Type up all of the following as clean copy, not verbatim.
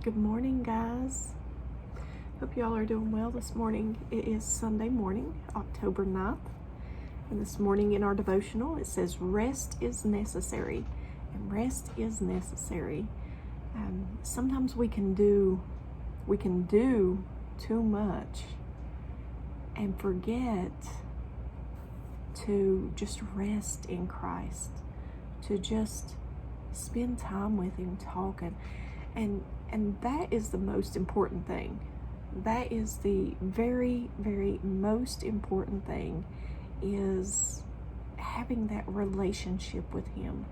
Good morning, guys. Hope y'all are doing well this morning. It is Sunday morning, October 9th. And this morning in our devotional, it says, rest is necessary. And rest is necessary. Sometimes we can do too much and forget to just rest in Christ, to just spend time with Him talking. And that is the most important thing. That is the very, very most important thing, is having that relationship with Him.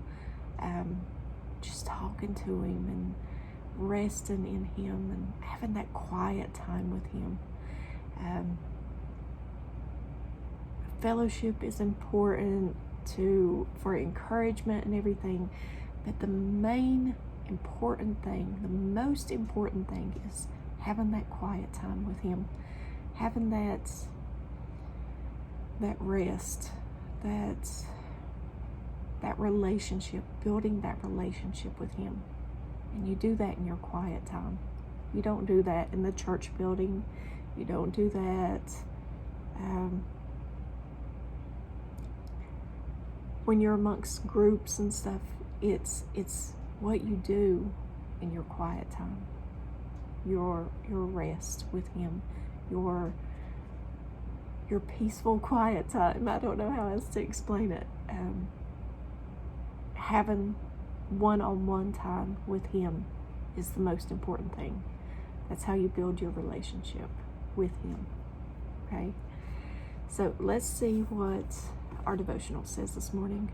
Just talking to Him and resting in Him and having that quiet time with Him. Fellowship is important for encouragement and everything, but the most important thing is having that quiet time with Him, having that rest, that relationship, building that relationship with Him. And you do that in your quiet time. You don't do that in the church building. You don't do that when you're amongst groups and stuff. It's what you do in your quiet time, your rest with Him, your peaceful quiet time. I don't know how else to explain it. Having one-on-one time with Him is the most important thing. That's how you build your relationship with Him. Okay? So let's see what our devotional says this morning.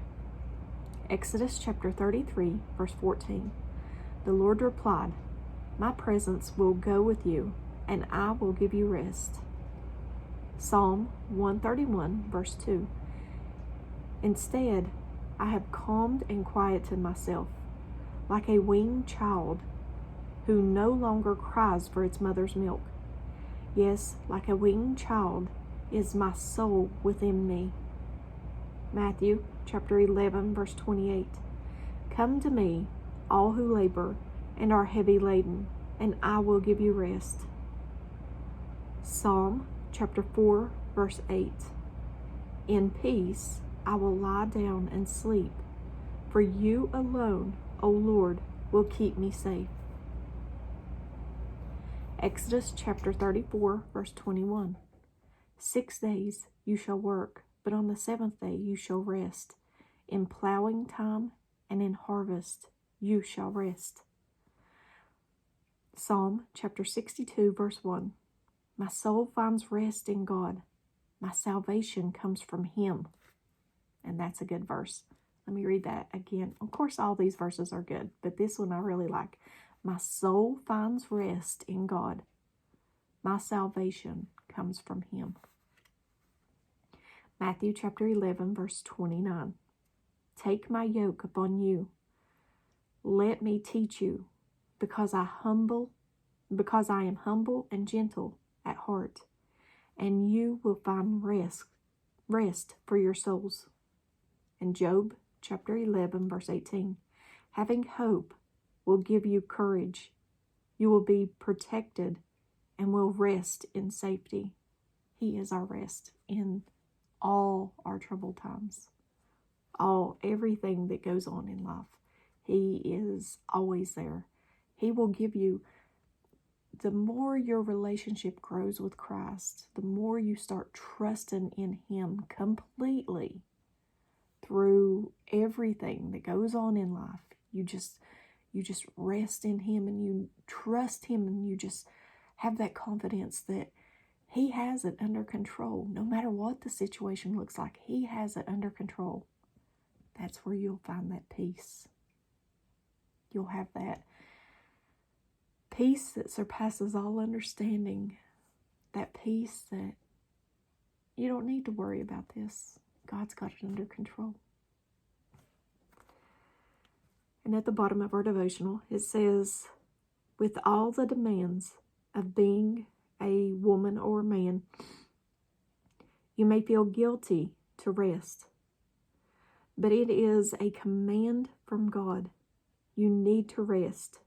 Exodus chapter 33, verse 14. The Lord replied, "My presence will go with you, and I will give you rest." Psalm 131, verse 2. Instead, I have calmed and quieted myself, like a weaned child who no longer cries for its mother's milk. Yes, like a weaned child is my soul within me. Matthew chapter 11, verse 28. Come to me, all who labor and are heavy laden, and I will give you rest. Psalm chapter 4, verse 8. In peace I will lie down and sleep, for you alone, O Lord, will keep me safe. Exodus chapter 34, verse 21. 6 days you shall work, but on the seventh day you shall rest. In plowing time and in harvest you shall rest. Psalm chapter 62, verse 1. My soul finds rest in God. My salvation comes from Him. And that's a good verse. Let me read that again. Of course, all these verses are good, but this one I really like. My soul finds rest in God. My salvation comes from Him. Matthew chapter 11, verse 29. Take my yoke upon you. Let me teach you, because I am humble and gentle at heart, and you will find rest for your souls. And Job chapter 11, verse 18. Having hope will give you courage. You will be protected and will rest in safety. He is our rest in all our troubled times, everything that goes on in life. He is always there. He will give you, the more your relationship grows with Christ, the more you start trusting in Him completely through everything that goes on in life. You just rest in Him, and you trust Him, and you just have that confidence that He has it under control. No matter what the situation looks like, He has it under control. That's where you'll find that peace. You'll have that peace that surpasses all understanding. That peace that you don't need to worry about this. God's got it under control. And at the bottom of our devotional, it says, with all the demands of being a woman or a man, you may feel guilty to rest, but it is a command from God. You need to rest.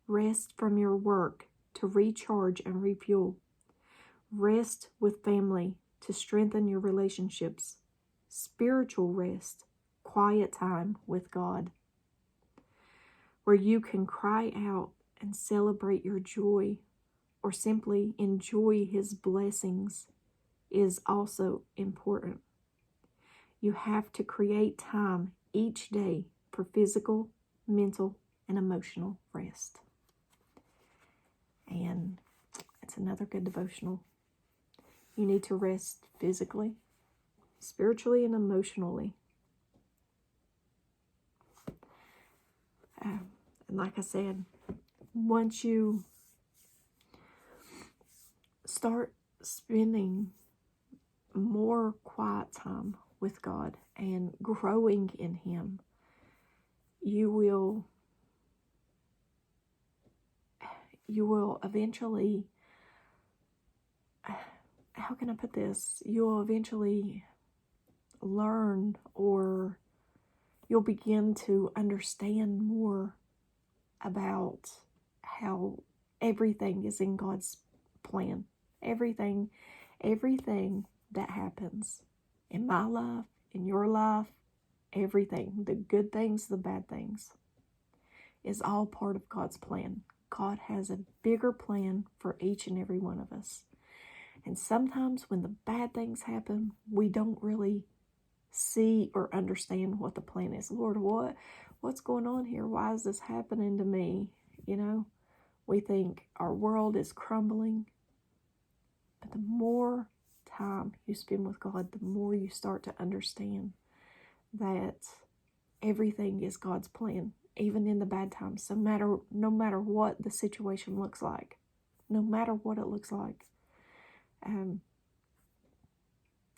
Rest from your work to recharge and refuel. Rest with family to strengthen your relationships. Spiritual rest, quiet time with God, where you can cry out and celebrate your joy or simply enjoy His blessings, is also important. You have to create time each day for physical, mental, and emotional rest. And it's another good devotional. You need to rest physically, spiritually, and emotionally. And like I said, once you start spending more quiet time with God and growing in Him, you will eventually, how can I put this? You will eventually learn, or you'll begin to understand more about how everything is in God's plan. Everything that happens in my life, in your life, everything, the good things, the bad things, is all part of God's plan. God has a bigger plan for each and every one of us. And sometimes when the bad things happen, we don't really see or understand what the plan is. Lord, what's going on here? Why is this happening to me? We think our world is crumbling. But the more time you spend with God, the more you start to understand that everything is God's plan, even in the bad times. So no matter what the situation looks like, no matter what it looks like,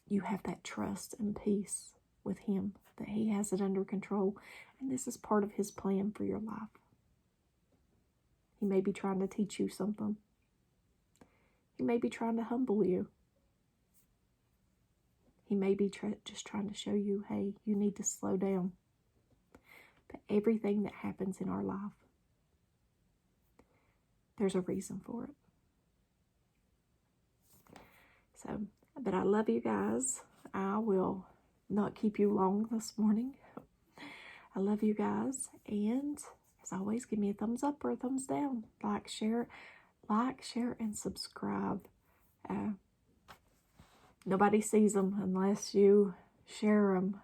you have that trust and peace with Him, that He has it under control, and this is part of His plan for your life. He may be trying to teach you something. He may be trying to humble you. He may be just trying to show you, hey, you need to slow down. But everything that happens in our life, there's a reason for it. So, but I love you guys. I will not keep you long this morning. I love you guys. And as always, give me a thumbs up or a thumbs down. Like, share, and subscribe. Nobody sees them unless you share them.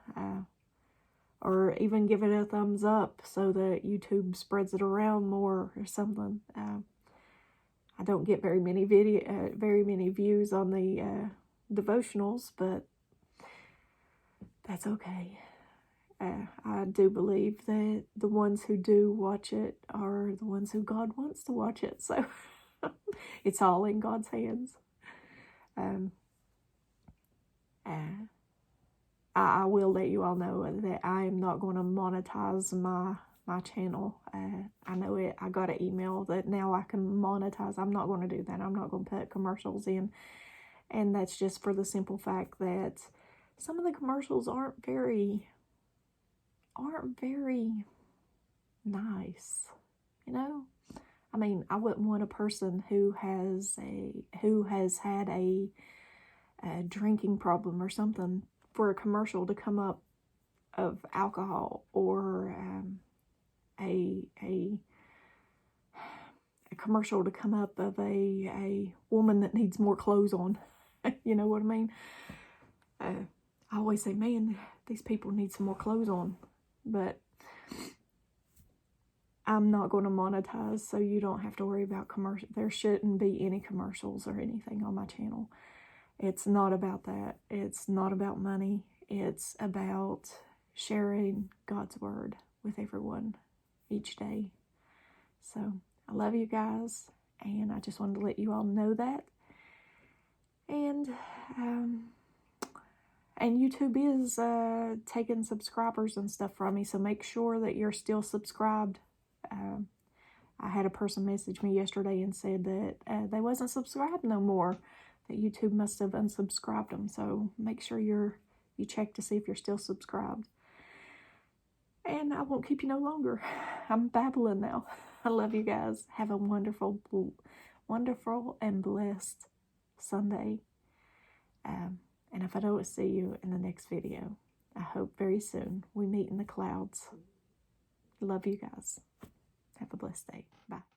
Or even give it a thumbs up so that YouTube spreads it around more or something. I don't get very many views on the devotionals, but that's okay. I do believe that the ones who do watch it are the ones who God wants to watch it. So it's all in God's hands. I will let you all know that I am not going to monetize my channel. I know it. I got an email that now I can monetize. I'm not going to do that. I'm not going to put commercials in. And that's just for the simple fact that some of the commercials aren't very nice. I mean, I wouldn't want a person who has had a drinking problem or something for a commercial to come up of alcohol, or a commercial to come up of a woman that needs more clothes on. You know what I mean? I always say, man, these people need some more clothes on. But I'm not going to monetize, so you don't have to worry about commercial. There shouldn't be any commercials or anything on my channel. It's not about that. It's not about money. It's about sharing God's word with everyone each day. So I love you guys, and I just wanted to let you all know that. And YouTube is taking subscribers and stuff from me, so make sure that you're still subscribed. I had a person message me yesterday and said that they wasn't subscribed no more, that YouTube must have unsubscribed them. So make sure you check to see if you're still subscribed. And I won't keep you no longer. I'm babbling now. I love you guys. Have a wonderful, wonderful and blessed Sunday. And if I don't see you in the next video, I hope very soon we meet in the clouds. Love you guys. Have a blessed day. Bye.